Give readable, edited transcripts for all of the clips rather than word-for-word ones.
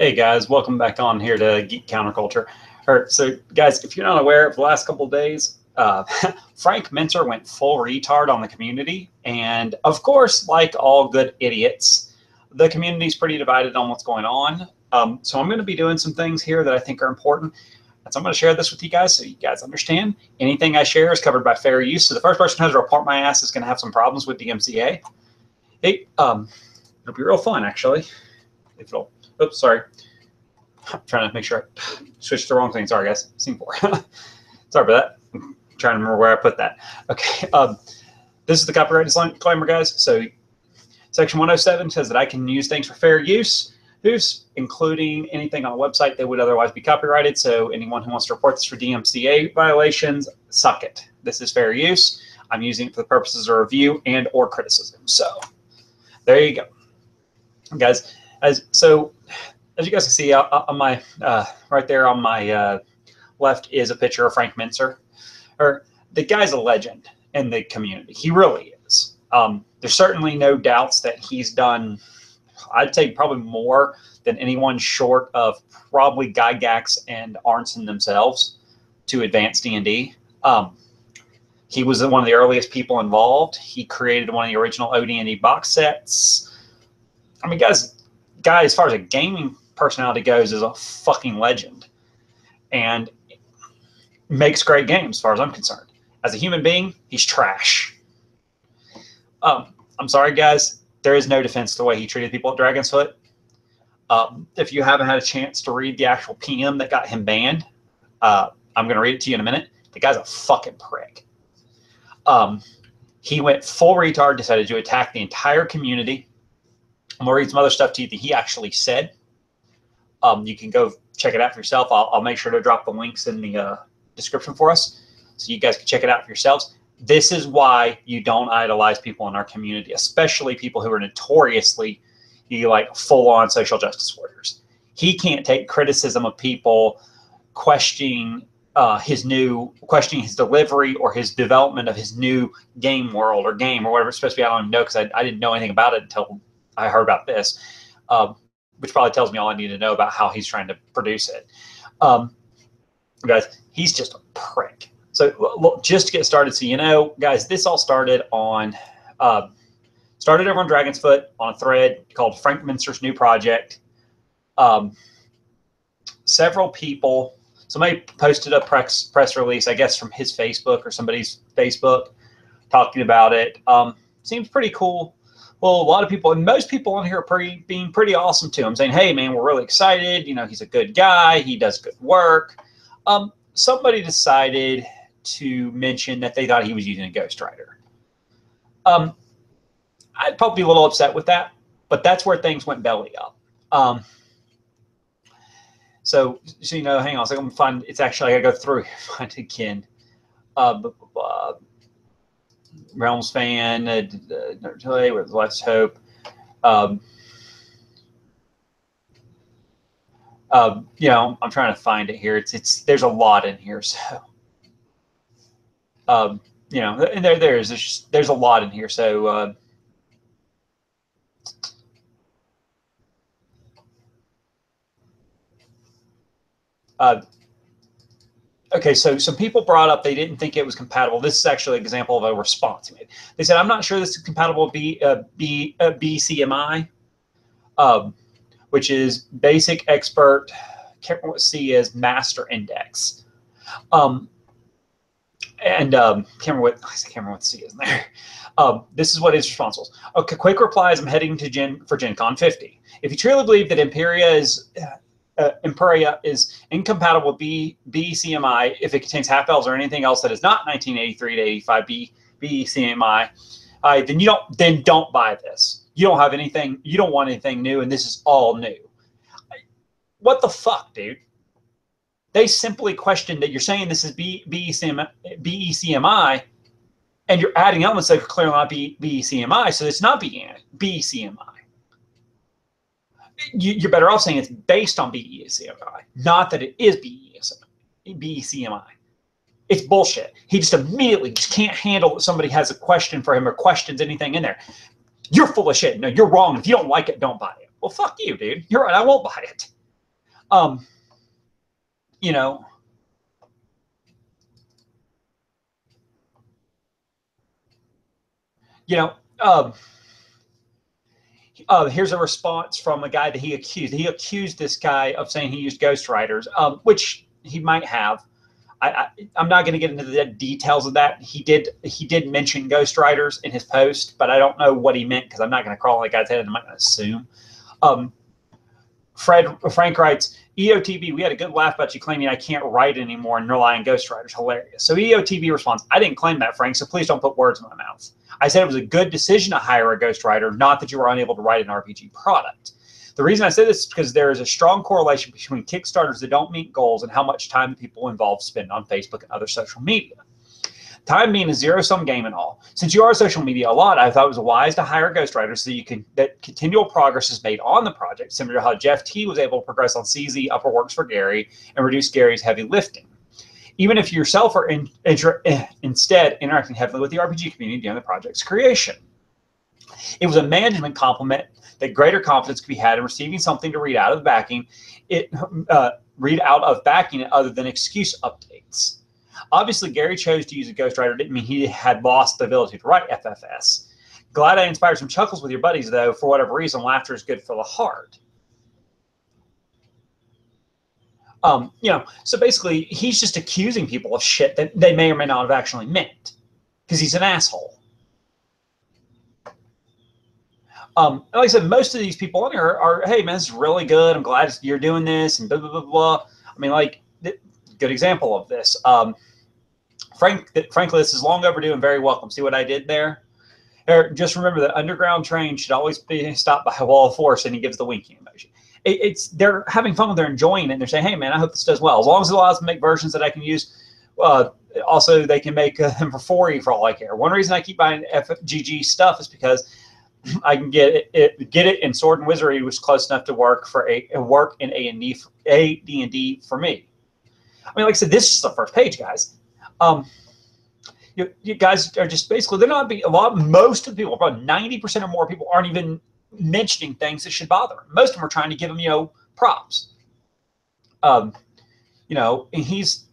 Hey guys, welcome back on here to Geek Counterculture. So guys, if you're not aware, of the last couple of days, Frank Mentzer went full retard on the community. And of course, like all good idiots, the community's pretty divided on what's going on. So I'm going to be doing some things here that I think are important. So I'm going to share this with you guys so you guys understand. Anything I share is covered by fair use. So the first person who has to report my ass is going to have some problems with DMCA. Hey, it'll be real fun, actually. If it'll... Oops, sorry. I'm trying to make sure I switched the wrong thing. Sorry, guys. Scene 4. Sorry for that. I'm trying to remember where I put that. Okay. This is the copyright disclaimer, guys. So Section 107 says that I can use things for fair use, including anything on a website that would otherwise be copyrighted. So anyone who wants to report this for DMCA violations, suck it. This is fair use. I'm using it for the purposes of review and or criticism. So there you go. Guys, as you guys can see on my right there on my left is a picture of Frank Mentzer. The guy's a legend in the community. He really is. There's certainly no doubts that he's done, I'd say probably more than anyone short of probably Gygax and Arnson themselves to advance D&D. He was one of the earliest people involved. He created one of the original OD&D box sets. I mean, guy, as far as a gaming personality goes, is a fucking legend and makes great games as far as I'm concerned. As a human being, he's trash. I'm sorry, guys. There is no defense to the way he treated people at Dragon's Foot. If you haven't had a chance to read the actual PM that got him banned, I'm going to read it to you in a minute. The guy's a fucking prick. He went full retard, decided to attack the entire community. I'm going to read some other stuff to you that he actually said. You can go check it out for yourself. I'll make sure to drop the links in the description for us so you guys can check it out for yourselves. This is why you don't idolize people in our community, especially people who are notoriously like full-on social justice warriors. He can't take criticism of people questioning his delivery or his development of his new game world or game or whatever it's supposed to be. I don't even know because I didn't know anything about it until I heard about this. Which probably tells me all I need to know about how he's trying to produce it. Guys, he's just a prick. So look, just to get started, so you know, guys, this all started over on Dragon's Foot on a thread called Frank Mentzer's New Project. Several people, somebody posted a press release, I guess, from his Facebook or somebody's Facebook talking about it. Seems pretty cool. Well, a lot of people, and most people on here are being pretty awesome to him, saying, hey, man, we're really excited. You know, he's a good guy. He does good work. Somebody decided to mention that they thought he was using a ghostwriter. I'd probably be a little upset with that, but that's where things went belly up. So you know, hang on a second. I'm going to find, it's actually, I got to go through, find it again. Realms fan, with Less Hope. You know, I'm trying to find it here. There's a lot in here, so you know, and there's a lot in here, so okay, so some people brought up they didn't think it was compatible. This is actually an example of a response he made. They said, I'm not sure this is compatible with BCMI, which is Basic Expert, can't remember what C is, Master Index. Can't remember what C is in there. This is what his response was. Okay, quick replies, I'm heading to Gen Con 50. If you truly believe that Imperia is incompatible with BCMI if it contains half elves or anything else that is not 1983 to 85 BCMI, then don't buy this. You don't have anything. You don't want anything new, and this is all new. What the fuck, dude? They simply questioned that you're saying this is BECMI, and you're adding elements that are clearly not BECMI, so it's not BECMI. You're better off saying it's based on BECMI, not that it is BECMI. It's bullshit. He just immediately can't handle that somebody has a question for him or questions anything in there. You're full of shit. No, you're wrong. If you don't like it, don't buy it. Well, fuck you, dude. You're right. I won't buy it. Um, you know, you know, here's a response from a guy that he accused. He accused this guy of saying he used ghostwriters, which he might have. I'm not going to get into the details of that. He did mention ghostwriters in his post, but I don't know what he meant because I'm not going to crawl on that guy's head and I'm not going to assume. Frank writes, EOTB, we had a good laugh about you claiming I can't write anymore and rely on ghostwriters. Hilarious. So EOTB responds, I didn't claim that, Frank, so please don't put words in my mouth. I said it was a good decision to hire a ghostwriter, not that you were unable to write an RPG product. The reason I say this is because there is a strong correlation between Kickstarters that don't meet goals and how much time the people involved spend on Facebook and other social media. Time being a zero-sum game and all. Since you are social media a lot, I thought it was wise to hire a ghostwriter so that continual progress is made on the project, similar to how Jeff T was able to progress on CZ Upper Works for Gary and reduce Gary's heavy lifting. Even if you yourself are instead interacting heavily with the RPG community during the project's creation. It was a management compliment that greater confidence could be had in receiving something to read out of backing other than excuse updates. Obviously, Gary chose to use a ghostwriter didn't mean he had lost the ability to write FFS. Glad I inspired some chuckles with your buddies, though. For whatever reason, laughter is good for the heart. So basically, he's just accusing people of shit that they may or may not have actually meant because he's an asshole. Like I said, most of these people on here are, hey, man, this is really good. I'm glad you're doing this and blah, blah, blah, blah. I mean, like, good example of this. Frankly, this is long overdue and very welcome. See what I did there? Just remember that underground train should always be stopped by a wall of force, and he gives the winking emoji. They're having fun with it, they're enjoying it, and they're saying, hey, man, I hope this does well. As long as it allows them to make versions that I can use, also they can make them for free for all I care. One reason I keep buying FGG stuff is because I can get it in Sword and Wizardry, which is close enough to work in AD&D for me. I mean, like I said, this is the first page, guys. You guys are just basically, they're not being, most of the people, about 90% or more people aren't even mentioning things that should bother them. Most of them are trying to give them, props. And he's,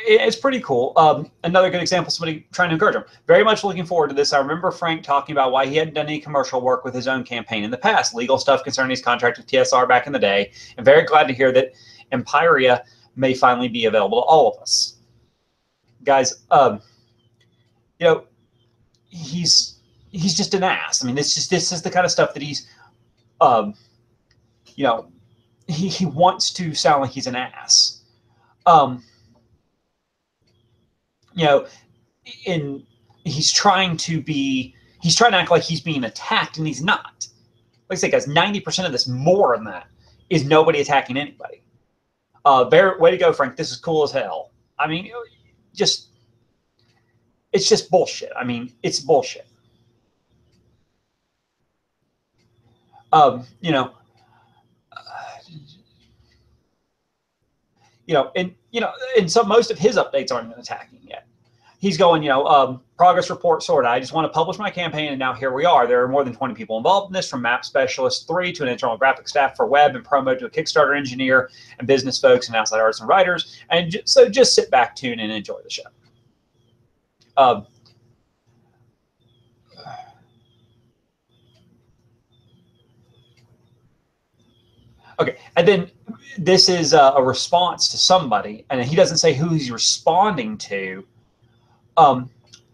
it's pretty cool. Another good example, somebody trying to encourage him. Very much looking forward to this. I remember Frank talking about why he hadn't done any commercial work with his own campaign in the past, legal stuff concerning his contract with TSR back in the day, and very glad to hear that Empiria may finally be available to all of us. Guys, he's just an ass. I mean, this is the kind of stuff that he's, he wants to sound like he's an ass. He's trying to act like he's being attacked, and he's not. Like I say, guys, 90% of this, more than that, is nobody attacking anybody. Way to go, Frank. This is cool as hell. I mean, it's just bullshit. I mean, it's bullshit. And so most of his updates aren't even attacking yet. He's going, progress report sorted. I just want to publish my campaign, and now here we are. There are more than 20 people involved in this, from map specialist 3 to an internal graphic staff for web and promo to a Kickstarter engineer and business folks and outside artists and writers. And so just sit back, tune in, and enjoy the show. Okay, and then this is a response to somebody, and he doesn't say who he's responding to.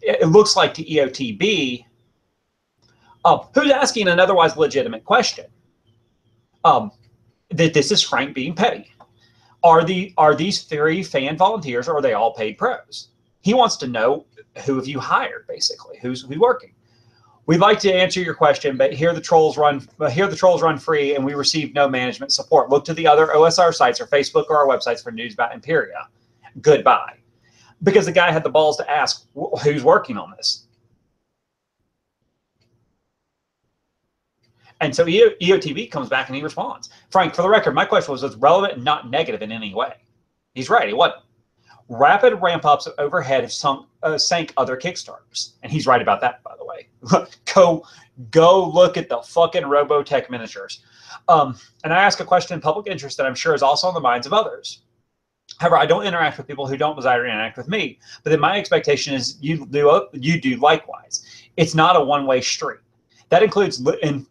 It looks like to EOTB, who's asking an otherwise legitimate question. That this is Frank being petty. Are these 3 fan volunteers, or are they all paid pros? He wants to know who have you hired, basically, who's working. We'd like to answer your question, but here the trolls run free, and we receive no management support. Look to the other OSR sites or Facebook or our websites for news about Imperia. Goodbye. Because the guy had the balls to ask who's working on this. And so EOTV comes back and he responds. Frank, for the record, my question was relevant and not negative in any way. He's right, it wasn't. Rapid ramp-ups of overhead have sank other Kickstarters. And he's right about that, by the way. way. Go look at the fucking Robotech miniatures. And I ask a question in public interest that I'm sure is also on the minds of others. However, I don't interact with people who don't desire to interact with me. But then my expectation is you do likewise. It's not a one-way street. That includes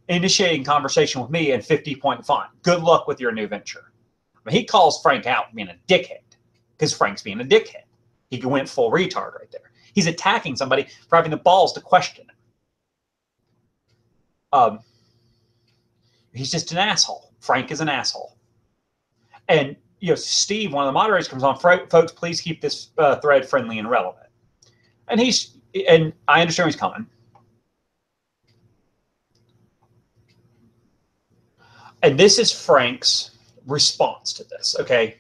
initiating conversation with me in 50-point font. Good luck with your new venture. I mean, he calls Frank out being a dickhead because Frank's being a dickhead. He went full retard right there. He's attacking somebody for having the balls to question him. He's just an asshole. Frank is an asshole. And Steve, one of the moderators, comes on. Folks, please keep this thread friendly and relevant. And I understand he's coming. And this is Frank's response to this. Okay,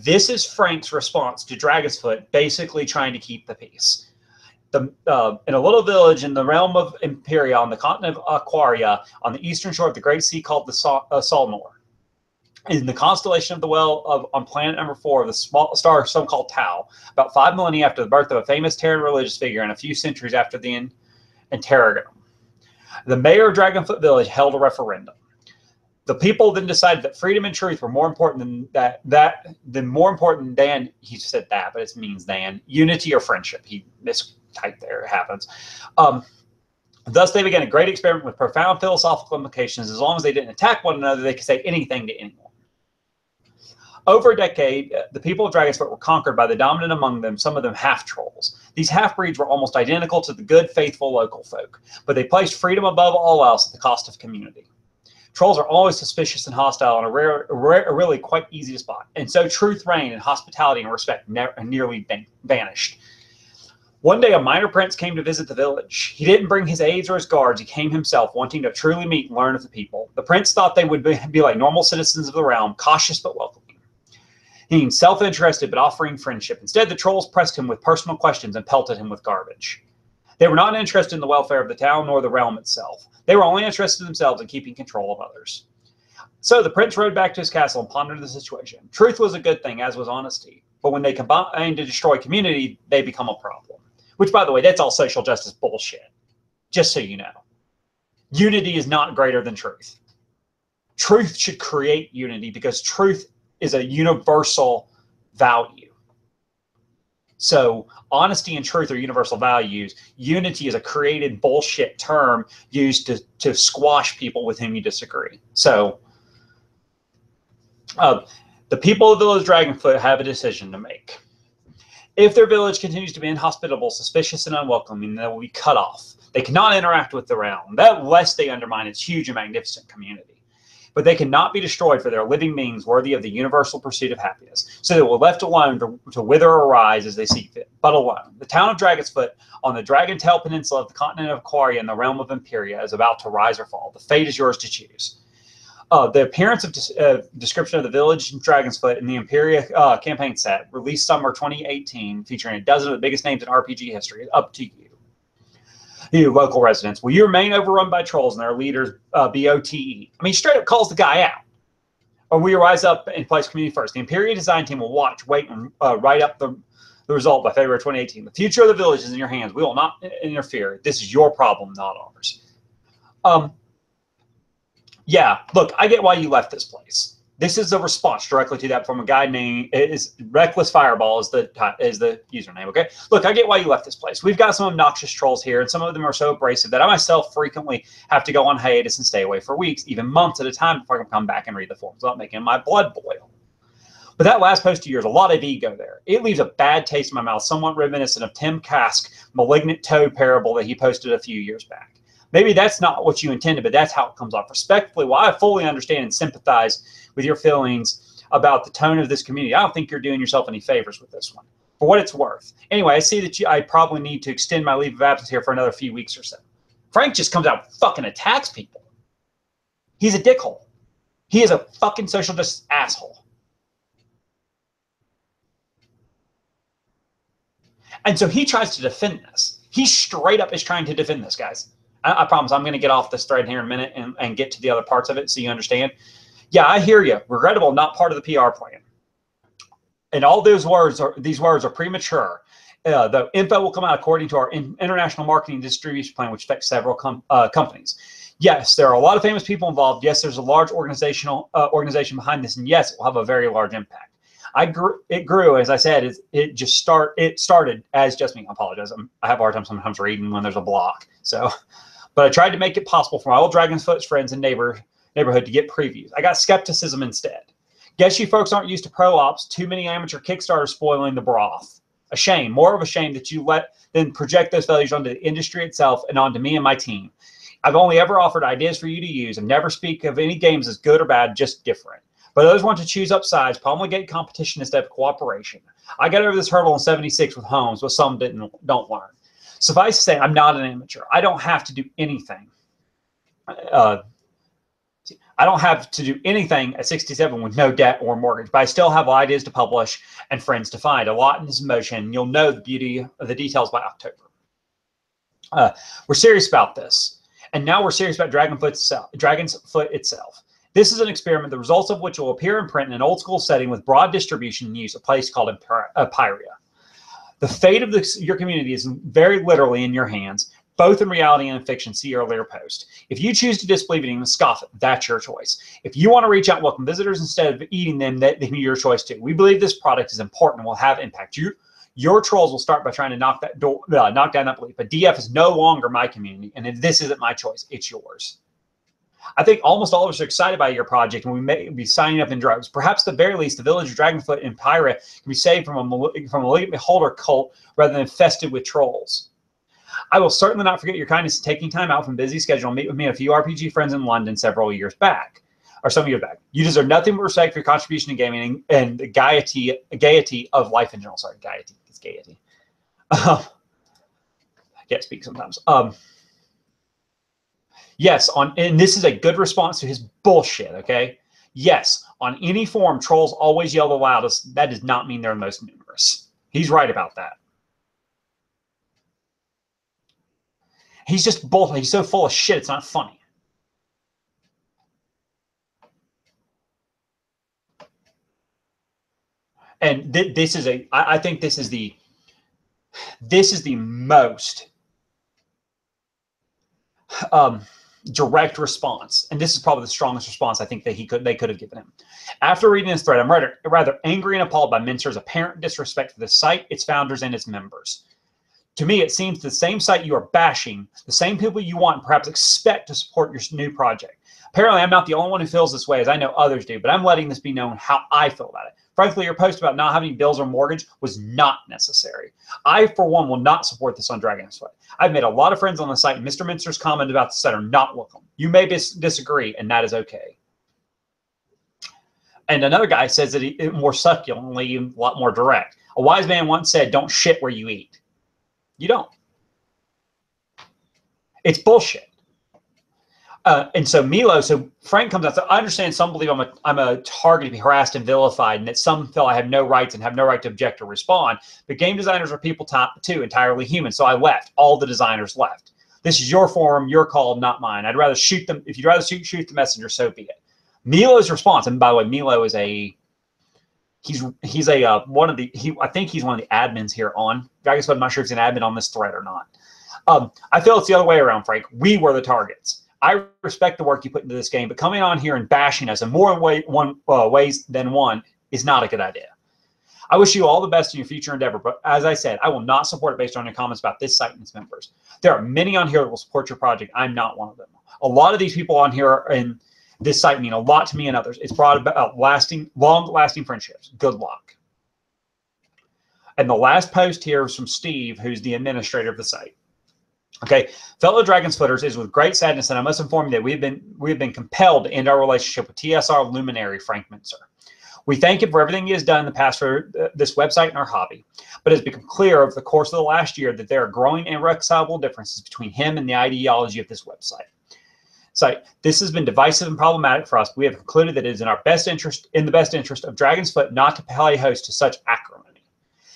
this is Frank's response to Dragonsfoot basically trying to keep the peace. In a little village in the realm of Imperia on the continent of Aquaria on the eastern shore of the Great Sea called the Solnor, in the constellation of the Well on planet number 4 of the small star sun called Tau, about 5 millennia after the birth of a famous Terran religious figure and a few centuries after the interregnum, the mayor of Dragonfoot Village held a referendum. The people then decided that freedom and truth were more important than he said that, but it means than unity or friendship. He mistyped there. It happens. Thus, they began a great experiment with profound philosophical implications. As long as they didn't attack one another, they could say anything to anyone. Over a decade, the people of Dragonsfoot were conquered by the dominant among them, some of them half-trolls. These half-breeds were almost identical to the good, faithful local folk, but they placed freedom above all else at the cost of community. Trolls are always suspicious and hostile and are really quite easy to spot. And so truth reigned and hospitality and respect nearly vanished. One day, a minor prince came to visit the village. He didn't bring his aides or his guards. He came himself, wanting to truly meet and learn of the people. The prince thought they would be like normal citizens of the realm, cautious but welcoming. He was self-interested but offering friendship. Instead, the trolls pressed him with personal questions and pelted him with garbage. They were not interested in the welfare of the town nor the realm itself. They were only interested in themselves and keeping control of others. So the prince rode back to his castle and pondered the situation. Truth was a good thing, as was honesty. But when they combine to destroy community, they become a problem. Which, by the way, that's all social justice bullshit. Just so you know. Unity is not greater than truth. Truth should create unity because truth is a universal value. So honesty and truth are universal values. Unity is a created bullshit term used to squash people with whom you disagree. So the people of Village Dragonfoot have a decision to make. If their village continues to be inhospitable, suspicious, and unwelcoming, they will be cut off. They cannot interact with the realm, lest they undermine its huge and magnificent community. But they cannot be destroyed, for they are living beings worthy of the universal pursuit of happiness. So they were left alone to wither or rise as they see fit, but alone. The town of Dragonsfoot on the Dragontail Peninsula of the continent of Aquaria in the realm of Imperia is about to rise or fall. The fate is yours to choose. The appearance of description of the village in Dragonsfoot in the Imperia campaign set, released summer 2018, featuring a dozen of the biggest names in RPG history, is up to you. You local residents, will you remain overrun by trolls and their leaders BOTE? I mean, straight up calls the guy out. Or will you rise up and place community first? The Imperia design team will watch, wait, and write up the result by February 2018. The future of the village is in your hands. We will not interfere. This is your problem, not ours. Yeah, look, I get why you left this place. This is a response directly to that from a guy named Reckless Fireball is the username. Okay, look, I get why you left this place. We've got some obnoxious trolls here, and some of them are so abrasive that I myself frequently have to go on hiatus and stay away for weeks, even months at a time, before I can come back and read the forums without making my blood boil. But that last post of yours, a lot of ego there. It leaves a bad taste in my mouth, somewhat reminiscent of Tim Kask's Malignant Toad parable that he posted a few years back. Maybe that's not what you intended, but that's how it comes off. Respectfully, while I fully understand and sympathize with your feelings about the tone of this community, I don't think you're doing yourself any favors with this one, for what it's worth. Anyway, I see that I probably need to extend my leave of absence here for another few weeks or so. Frank just comes out and fucking attacks people. He's a dickhole. He is a fucking social justice asshole. And so he tries to defend this. He straight up is trying to defend this, guys. I promise I'm going to get off this thread here in a minute and get to the other parts of it so you understand. Yeah, I hear you. Regrettable, not part of the PR plan. And all these words are premature. Though info will come out according to our international marketing distribution plan, which affects several companies. Yes, there are a lot of famous people involved. Yes, there's a large organization behind this, and yes, it will have a very large impact. It grew, as I said, it started as just me. I apologize. I have a hard time sometimes reading when there's a block. So, but I tried to make it possible for my old Dragon's Foot friends and neighborhood to get previews. I got skepticism instead. Guess you folks aren't used to pro ops. Too many amateur Kickstarters spoiling the broth. A shame, more of a shame that you let them project those failures onto the industry itself and onto me and my team. I've only ever offered ideas for you to use and never speak of any games as good or bad, just different. But others want to choose up sides, promulgate competition instead of cooperation. I got over this hurdle in '76 with Holmes, but some don't learn. Suffice to say, I'm not an amateur. I don't have to do anything. I don't have to do anything at 67 with no debt or mortgage, but I still have ideas to publish and friends to find. A lot is in motion. You'll know the beauty of the details by October. We're serious about this. And now we're serious about Dragon's Foot itself. This is an experiment, the results of which will appear in print in an old school setting with broad distribution and use, a place called Pyria. The fate of your community is very literally in your hands, both in reality and in fiction. See earlier post. If you choose to disbelieve it and scoff it, that's your choice. If you want to reach out and welcome visitors instead of eating them, that can be your choice too. We believe this product is important and will have impact. Your trolls will start by trying to knock down that belief. But DF is no longer my community, and this isn't my choice. It's yours. I think almost all of us are excited by your project, and we may be signing up in droves. Perhaps at the very least, the village of Dragonfoot and Pyra can be saved from a malignant beholder cult rather than infested with trolls. I will certainly not forget your kindness in taking time out from busy schedule and meet with me and a few RPG friends in London several years back. Or some years back. You deserve nothing but respect for your contribution to gaming and the gaiety of life in general. Sorry, gaiety. It's gaiety. I can't speak sometimes. Yes, and this is a good response to his bullshit, okay? Yes, on any forum, trolls always yell the loudest. That does not mean they're the most numerous. He's right about that. He's just bull. He's so full of shit, it's not funny. And this is I think this is the most direct response, and this is probably the strongest response I think that they could have given him. After reading this thread, I'm rather angry and appalled by Mentzer's apparent disrespect for the site, its founders, and its members. To me, it seems the same site you are bashing, the same people you want and perhaps expect to support your new project. Apparently, I'm not the only one who feels this way, as I know others do, but I'm letting this be known how I feel about it. Frankly, your post about not having bills or mortgage was not necessary. I, for one, will not support this on Dragon's Foot. I've made a lot of friends on the site, and Mr. Mentzer's comment about the site are not welcome. You may disagree, and that is okay. And another guy says it more succulently, a lot more direct. A wise man once said, don't shit where you eat. You don't. It's bullshit. And so Frank comes out. So I understand some believe I'm a target to be harassed and vilified, and that some feel I have no rights and have no right to object or respond. But game designers are people too, entirely human. So I left. All the designers left. This is your forum, your call, not mine. I'd rather shoot them. If you'd rather shoot the messenger, so be it. Milo's response, and by the way, Milo is I think he's one of the admins here on Dragon's Foot. I'm not sure if he's an admin on this thread or not. I feel it's the other way around, Frank. We were the targets. I respect the work you put into this game, but coming on here and bashing us in more ways than one is not a good idea. I wish you all the best in your future endeavor, but as I said, I will not support it based on your comments about this site and its members. There are many on here that will support your project. I'm not one of them. A lot of these people on here in this site mean a lot to me and others. It's brought about long-lasting friendships. Good luck. And the last post here is from Steve, who's the administrator of the site. Okay, fellow Dragon's Footers, it is with great sadness that I must inform you that we have been compelled to end our relationship with TSR luminary Frank Mentzer. We thank him for everything he has done in the past for this website and our hobby, but it has become clear over the course of the last year that there are growing irreconcilable differences between him and the ideology of this website. So this has been divisive and problematic for us. We have concluded that it is in the best interest of Dragon's Foot not to play host to such acrimony.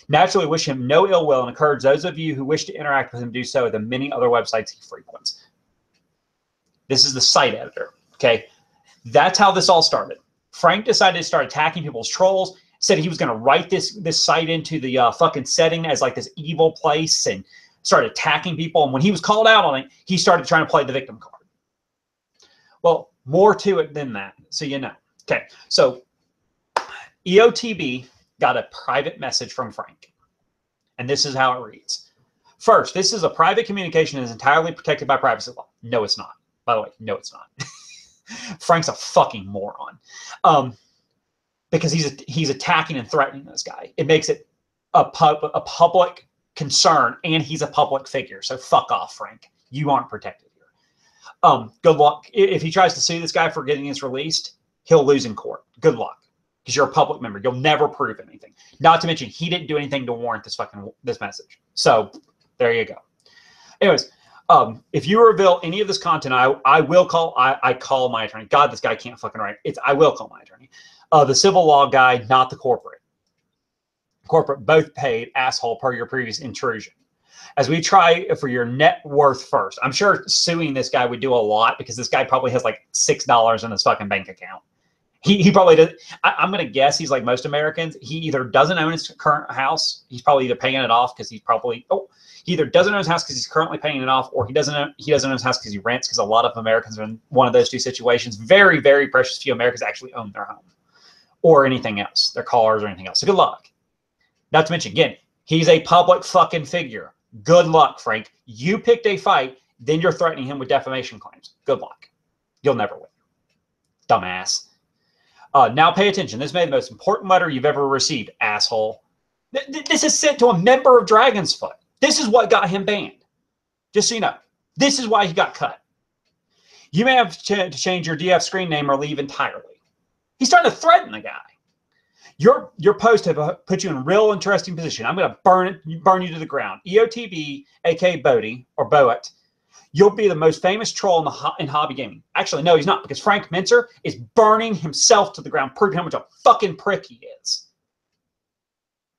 Naturally, wish him no ill will and encourage those of you who wish to interact with him do so at the many other websites he frequents. This is the site editor, okay? That's how this all started. Frank decided to start attacking people's trolls, said he was going to write this site into the fucking setting as like this evil place and started attacking people. And when he was called out on it, he started trying to play the victim card. Well, more to it than that, so you know. Okay, so EOTB got a private message from Frank, and this is how it reads. First, this is a private communication and is entirely protected by privacy law. No, it's not. By the way, no, it's not. Frank's a fucking moron, because he's attacking and threatening this guy. It makes it a public concern, and he's a public figure. So fuck off, Frank. You aren't protected here. Good luck. If he tries to sue this guy for getting this released, he'll lose in court. Good luck, because you're a public member. You'll never prove anything. Not to mention, he didn't do anything to warrant this message. So there you go. Anyways, if you reveal any of this content, I will call. I call my attorney. God, this guy can't fucking write. I will call my attorney. The civil law guy, not the corporate. Corporate both paid, asshole, per your previous intrusion. As we try for your net worth first. I'm sure suing this guy would do a lot, because this guy probably has like $6 in his fucking bank account. He probably does. I'm going to guess he's like most Americans. He either doesn't own his current house. He's probably either paying it off because he's probably, he either doesn't own his house because he's currently paying it off, or he doesn't own his house because he rents, because a lot of Americans are in one of those two situations. Very, very precious few Americans actually own their home or anything else, their cars or anything else. So good luck. Not to mention, again, he's a public fucking figure. Good luck, Frank. You picked a fight, then you're threatening him with defamation claims. Good luck. You'll never win. Dumbass. Now pay attention. This may be the most important letter you've ever received, asshole. This is sent to a member of Dragon's Foot. This is what got him banned. Just so you know. This is why he got cut. You may have to change your DF screen name or leave entirely. He's starting to threaten the guy. Your post have put you in a real interesting position. I'm going to burn you to the ground. EOTB, aka Bodie or Boet, you'll be the most famous troll in hobby gaming. Actually, no, he's not, because Frank Mentzer is burning himself to the ground, proving how much a fucking prick he is.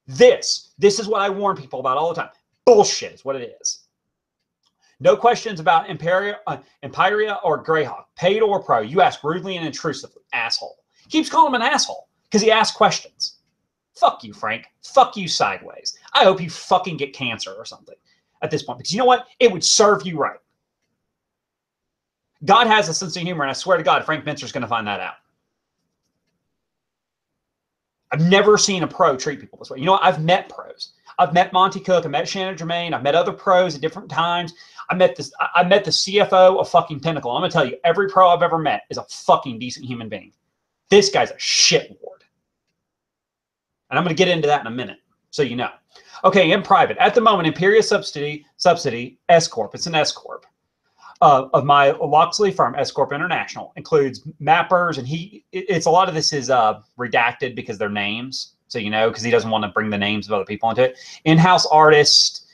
This is what I warn people about all the time. Bullshit is what it is. No questions about Imperia or Greyhawk, paid or pro. You ask rudely and intrusively, asshole. Keeps calling him an asshole because he asks questions. Fuck you, Frank. Fuck you sideways. I hope you fucking get cancer or something at this point, because you know what? It would serve you right. God has a sense of humor, and I swear to God, Frank Mentzer is going to find that out. I've never seen a pro treat people this way. You know what? I've met pros. I've met Monty Cook. I met Shannon Germain. I've met other pros at different times. I met the CFO of fucking Pinnacle. I'm going to tell you, every pro I've ever met is a fucking decent human being. This guy's a shitlord. And I'm going to get into that in a minute, so you know. Okay, in private. At the moment, Imperia Subsidy S Corp. It's an S Corp. Of my Loxley firm, S Corp International, includes mappers, and it's a lot of this is redacted because they're names, so you know, because he doesn't want to bring the names of other people into it. In-house artists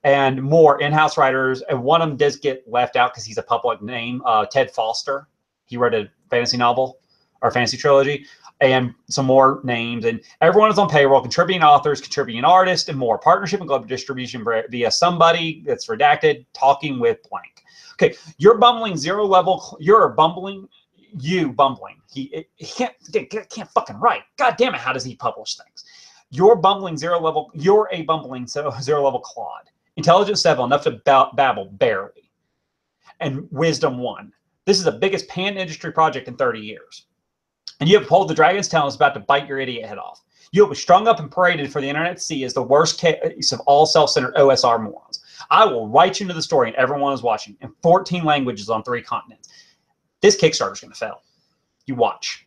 and more in-house writers, and one of them does get left out because he's a public name. Ted Foster, he wrote a fantasy novel or fantasy trilogy, and some more names, and everyone is on payroll, contributing authors, contributing artists, and more. Partnership and global distribution via somebody that's redacted, talking with blank. Okay, you're bumbling zero level. You're bumbling. You bumbling. He can't fucking write. God damn it! How does he publish things? You're bumbling zero level. You're a bumbling zero level clod. Intelligence 7, enough to babble barely, and wisdom 1. This is the biggest pan-industry project in 30 years, and you have pulled the dragon's tail and is about to bite your idiot head off. You'll be strung up and paraded for the internet to see as the worst case of all self-centered OSR morons. I will write you into the story, and everyone is watching in 14 languages on 3 continents. This Kickstarter is going to fail. You watch.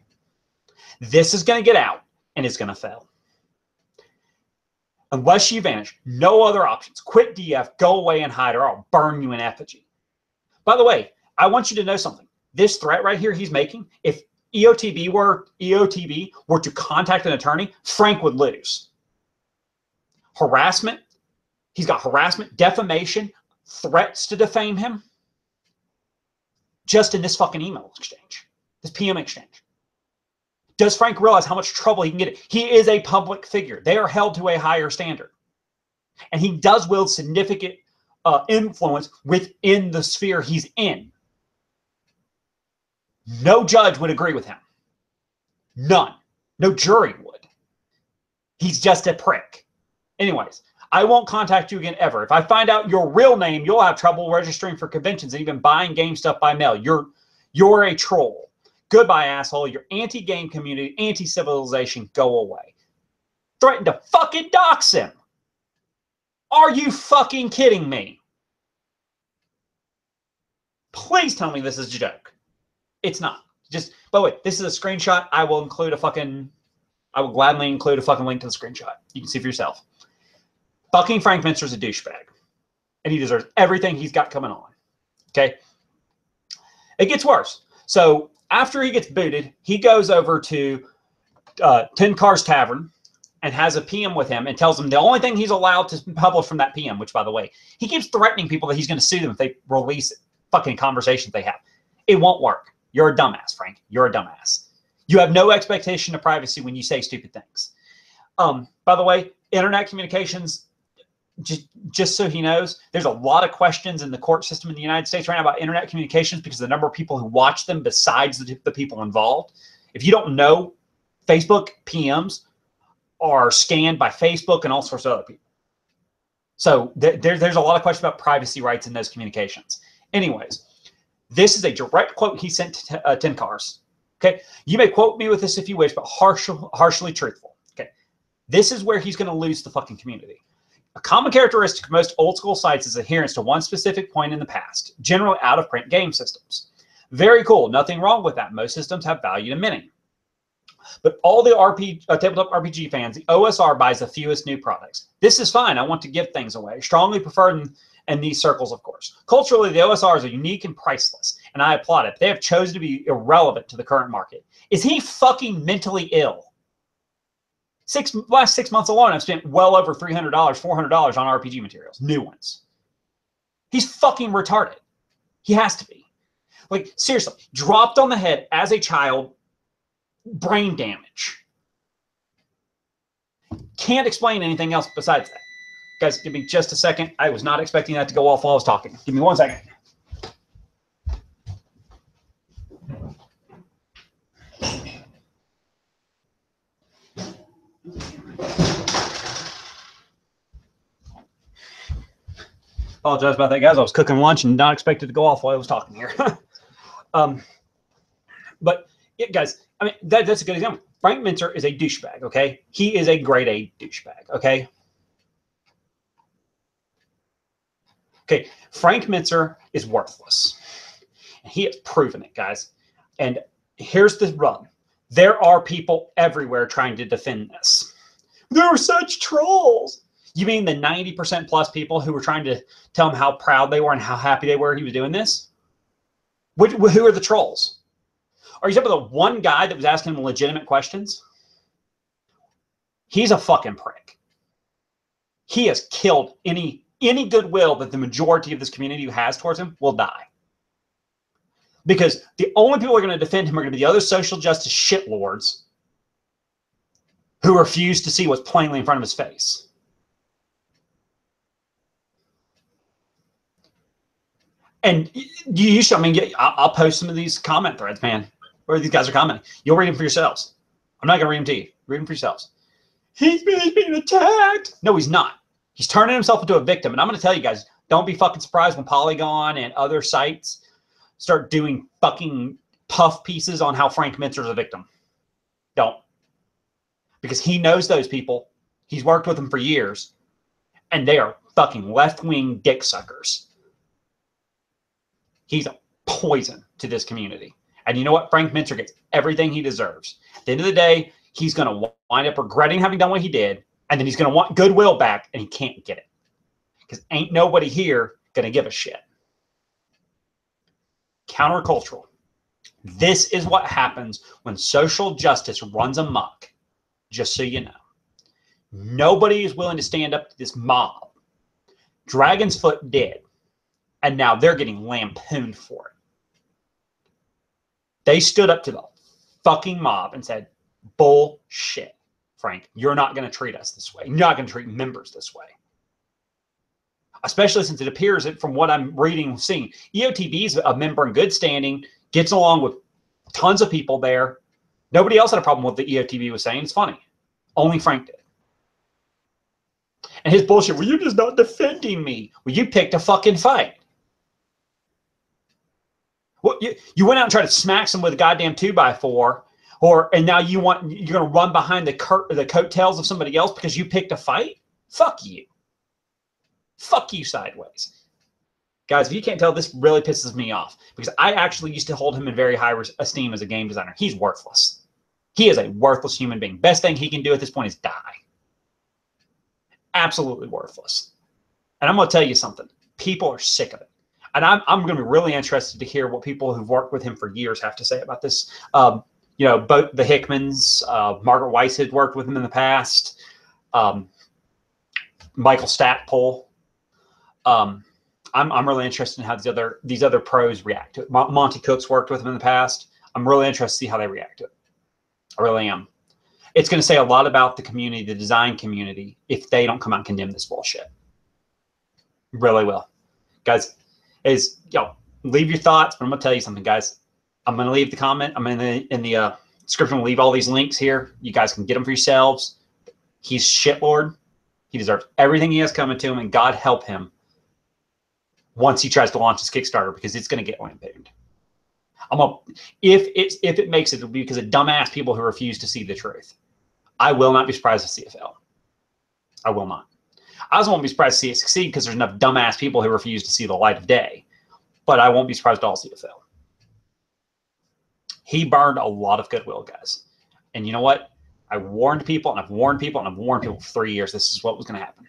This is going to get out, and it's going to fail. Unless you vanish, no other options. Quit DF, go away and hide, or I'll burn you in effigy. By the way, I want you to know something. This threat right here he's making, if EOTB were to contact an attorney, Frank would lose. Harassment. He's got harassment, defamation, threats to defame him, just in this fucking email exchange, this PM exchange. Does Frank realize how much trouble he can get in? He is a public figure. They are held to a higher standard. And he does wield significant influence within the sphere he's in. No judge would agree with him. None. No jury would. He's just a prick. Anyways, I won't contact you again ever. If I find out your real name, you'll have trouble registering for conventions and even buying game stuff by mail. You're a troll. Goodbye, asshole. You're anti-game community, anti-civilization. Go away. Threatened to fucking dox him. Are you fucking kidding me? Please tell me this is a joke. It's not. Just, by the way, this is a screenshot. I will gladly include a fucking link to the screenshot. You can see for yourself. Fucking Frank Mentzer is a douchebag. And he deserves everything he's got coming on. Okay? It gets worse. So after he gets booted, he goes over to Tenkar's Tavern and has a PM with him and tells him the only thing he's allowed to publish from that PM, which, by the way, he keeps threatening people that he's going to sue them if they release fucking conversations they have. It won't work. You're a dumbass, Frank. You're a dumbass. You have no expectation of privacy when you say stupid things. By the way, internet communications, just so he knows, there's a lot of questions in the court system in the United States right now about internet communications because of the number of people who watch them besides the people involved. If you don't know, Facebook PMs are scanned by Facebook and all sorts of other people. So there's a lot of questions about privacy rights in those communications. Anyways, this is a direct quote he sent to Tenkar's. Okay, you may quote me with this if you wish, but harshly truthful. Okay, this is where he's going to lose the fucking community. A common characteristic of most old school sites is adherence to one specific point in the past, generally out of print game systems. Very cool, nothing wrong with that. Most systems have value to many. But all the tabletop RPG fans, the OSR buys the fewest new products. This is fine. I want to give things away. Strongly preferred in these circles, of course. Culturally, the OSRs are unique and priceless, and I applaud it. They have chosen to be irrelevant to the current market. Is he fucking mentally ill? Last 6 months alone, I've spent well over $300, $400 on RPG materials, new ones. He's fucking retarded. He has to be. Like, seriously, dropped on the head as a child, brain damage. Can't explain anything else besides that. Guys, give me just a second. I was not expecting that to go off while I was talking. Give me 1 second. Apologize about that, guys. I was cooking lunch and not expected to go off while I was talking here. But, yeah, guys, I mean, that's a good example. Frank Mentzer is a douchebag, okay? He is a grade A douchebag, okay? Okay, Frank Mentzer is worthless. He has proven it, guys. And here's the rub. There are people everywhere trying to defend this. They're such trolls. You mean the 90% plus people who were trying to tell him how proud they were and how happy they were he was doing this? Who are the trolls? Are you talking about the one guy that was asking him legitimate questions? He's a fucking prick. He has killed any goodwill that the majority of this community has towards him will die. Because the only people who are going to defend him are going to be the other social justice shitlords who refuse to see what's plainly in front of his face. And you should, I mean, I'll post some of these comment threads, man, where these guys are commenting. You'll read them for yourselves. I'm not going to read them to you. Read them for yourselves. He's being attacked. No, he's not. He's turning himself into a victim. And I'm going to tell you guys, don't be fucking surprised when Polygon and other sites start doing fucking puff pieces on how Frank Mentzer is a victim. Don't. Because he knows those people. He's worked with them for years. And they are fucking left-wing dick suckers. He's a poison to this community. And you know what? Frank Mentzer gets everything he deserves. At the end of the day, he's going to wind up regretting having done what he did. And then he's going to want goodwill back, and he can't get it. Because ain't nobody here going to give a shit. Countercultural. This is what happens when social justice runs amok, just so you know. Nobody is willing to stand up to this mob. Dragon's Foot did. And now they're getting lampooned for it. They stood up to the fucking mob and said, bullshit, Frank. You're not going to treat us this way. You're not going to treat members this way. Especially since it appears that from what I'm reading and seeing, EOTB is a member in good standing, gets along with tons of people there. Nobody else had a problem with what the EOTB was saying. It's funny. Only Frank did. And his bullshit, well, you're just not defending me. Well, you picked a fucking fight. Well, you went out and tried to smack someone with a goddamn 2x4, and now you're going to run behind the coattails of somebody else because you picked a fight? Fuck you. Fuck you sideways. Guys, if you can't tell, this really pisses me off because I actually used to hold him in very high esteem as a game designer. He's worthless. He is a worthless human being. Best thing he can do at this point is die. Absolutely worthless. And I'm going to tell you something. People are sick of it. And I'm going to be really interested to hear what people who've worked with him for years have to say about this. You know, both the Hickmans, Margaret Weiss had worked with him in the past, Michael Stackpole. I'm really interested in how these other pros react to it. Monty Cook's worked with him in the past. I'm really interested to see how they react to it. I really am. It's going to say a lot about the community, the design community, if they don't come out and condemn this bullshit. It really will. Guys, leave your thoughts, but I'm going to tell you something, guys. I'm going to leave the comment. I'm in the description. We'll leave all these links here. You guys can get them for yourselves. He's shitlord. He deserves everything he has coming to him, and God help him once he tries to launch his Kickstarter, because it's going to get lampooned. If it makes it, it'll be because of dumbass people who refuse to see the truth. I will not be surprised to see it fail. I will not. I also won't be surprised to see it succeed because there's enough dumbass people who refuse to see the light of day. But I won't be surprised to all see it fail. He burned a lot of goodwill, guys. And you know what? I warned people, and I've warned people, and I've warned people for 3 years this is what was going to happen.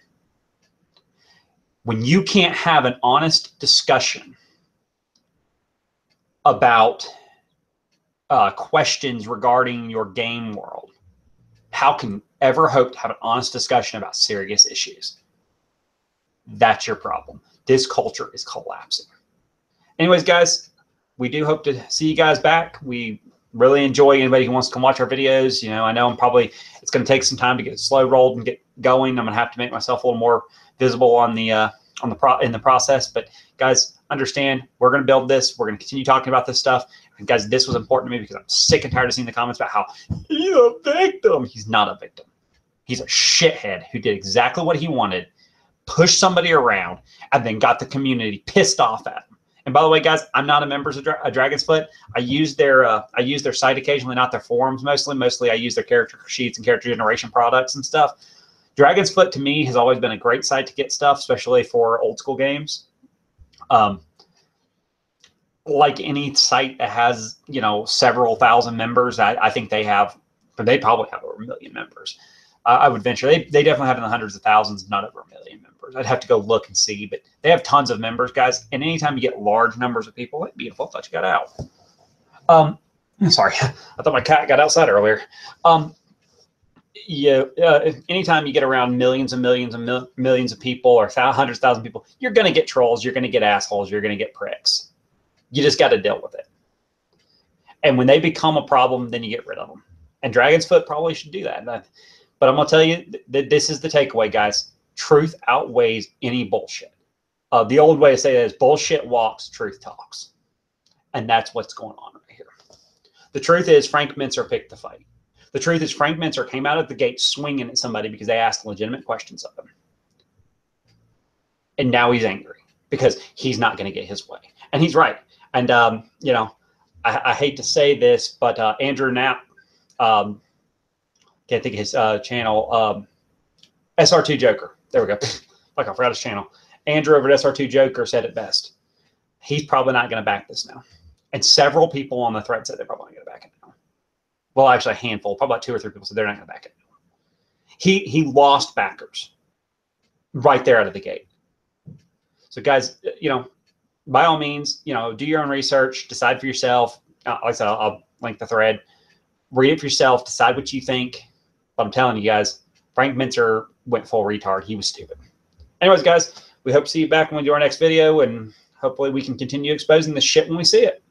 When you can't have an honest discussion about questions regarding your game world, how can you ever hope to have an honest discussion about serious issues? That's your problem. This culture is collapsing. Anyways, guys, we do hope to see you guys back. We really enjoy anybody who wants to come watch our videos. You know, I know it's going to take some time to get slow rolled and get going. I'm going to have to make myself a little more visible in the process. But guys, understand, we're going to build this. We're going to continue talking about this stuff. And guys, this was important to me because I'm sick and tired of seeing the comments about how he's a victim. He's not a victim. He's a shithead who did exactly what he wanted, pushed somebody around, and then got the community pissed off at him. And by the way, guys, I'm not a member of Dragon's Foot. I use their site occasionally, not their forums mostly. Mostly I use their character sheets and character generation products and stuff. Dragon's Foot to me has always been a great site to get stuff, especially for old school games. Like any site that has, you know, several thousand members, I think they probably have over 1 million members. I would venture they definitely have in the hundreds of thousands, not over 1 million members. I'd have to go look and see, but they have tons of members, guys. And anytime you get large numbers of people, it's beautiful. I thought you got out. Sorry, I thought my cat got outside earlier. Anytime you get around millions and millions and millions of people, or hundreds of thousands of people, you're going to get trolls, you're going to get assholes, you're going to get pricks. You just got to deal with it. And when they become a problem, then you get rid of them. And Dragon's Foot probably should do that. But I'm going to tell you that this is the takeaway, guys. Truth outweighs any bullshit. The old way to say that is bullshit walks, truth talks. And that's what's going on right here. The truth is Frank Mentzer picked the fight. The truth is Frank Mentzer came out of the gate swinging at somebody because they asked legitimate questions of him. And now he's angry because he's not going to get his way. And he's right. And, you know, I hate to say this, but Andrew Knapp, can't think of his channel, SR2 Joker. There we go. Like I forgot his channel. Andrew over at SR2 Joker said it best. He's probably not going to back this now. And several people on the thread said they're probably not going to back it now. Well, actually a handful, probably about 2 or 3 people said they're not going to back it now. He lost backers right there out of the gate. So guys, you know, by all means, you know, do your own research, decide for yourself. Like I said, I'll link the thread. Read it for yourself, decide what you think. But I'm telling you guys, Frank Mentzer went full retard. He was stupid. Anyways, guys, we hope to see you back when we do our next video, and hopefully we can continue exposing this shit when we see it.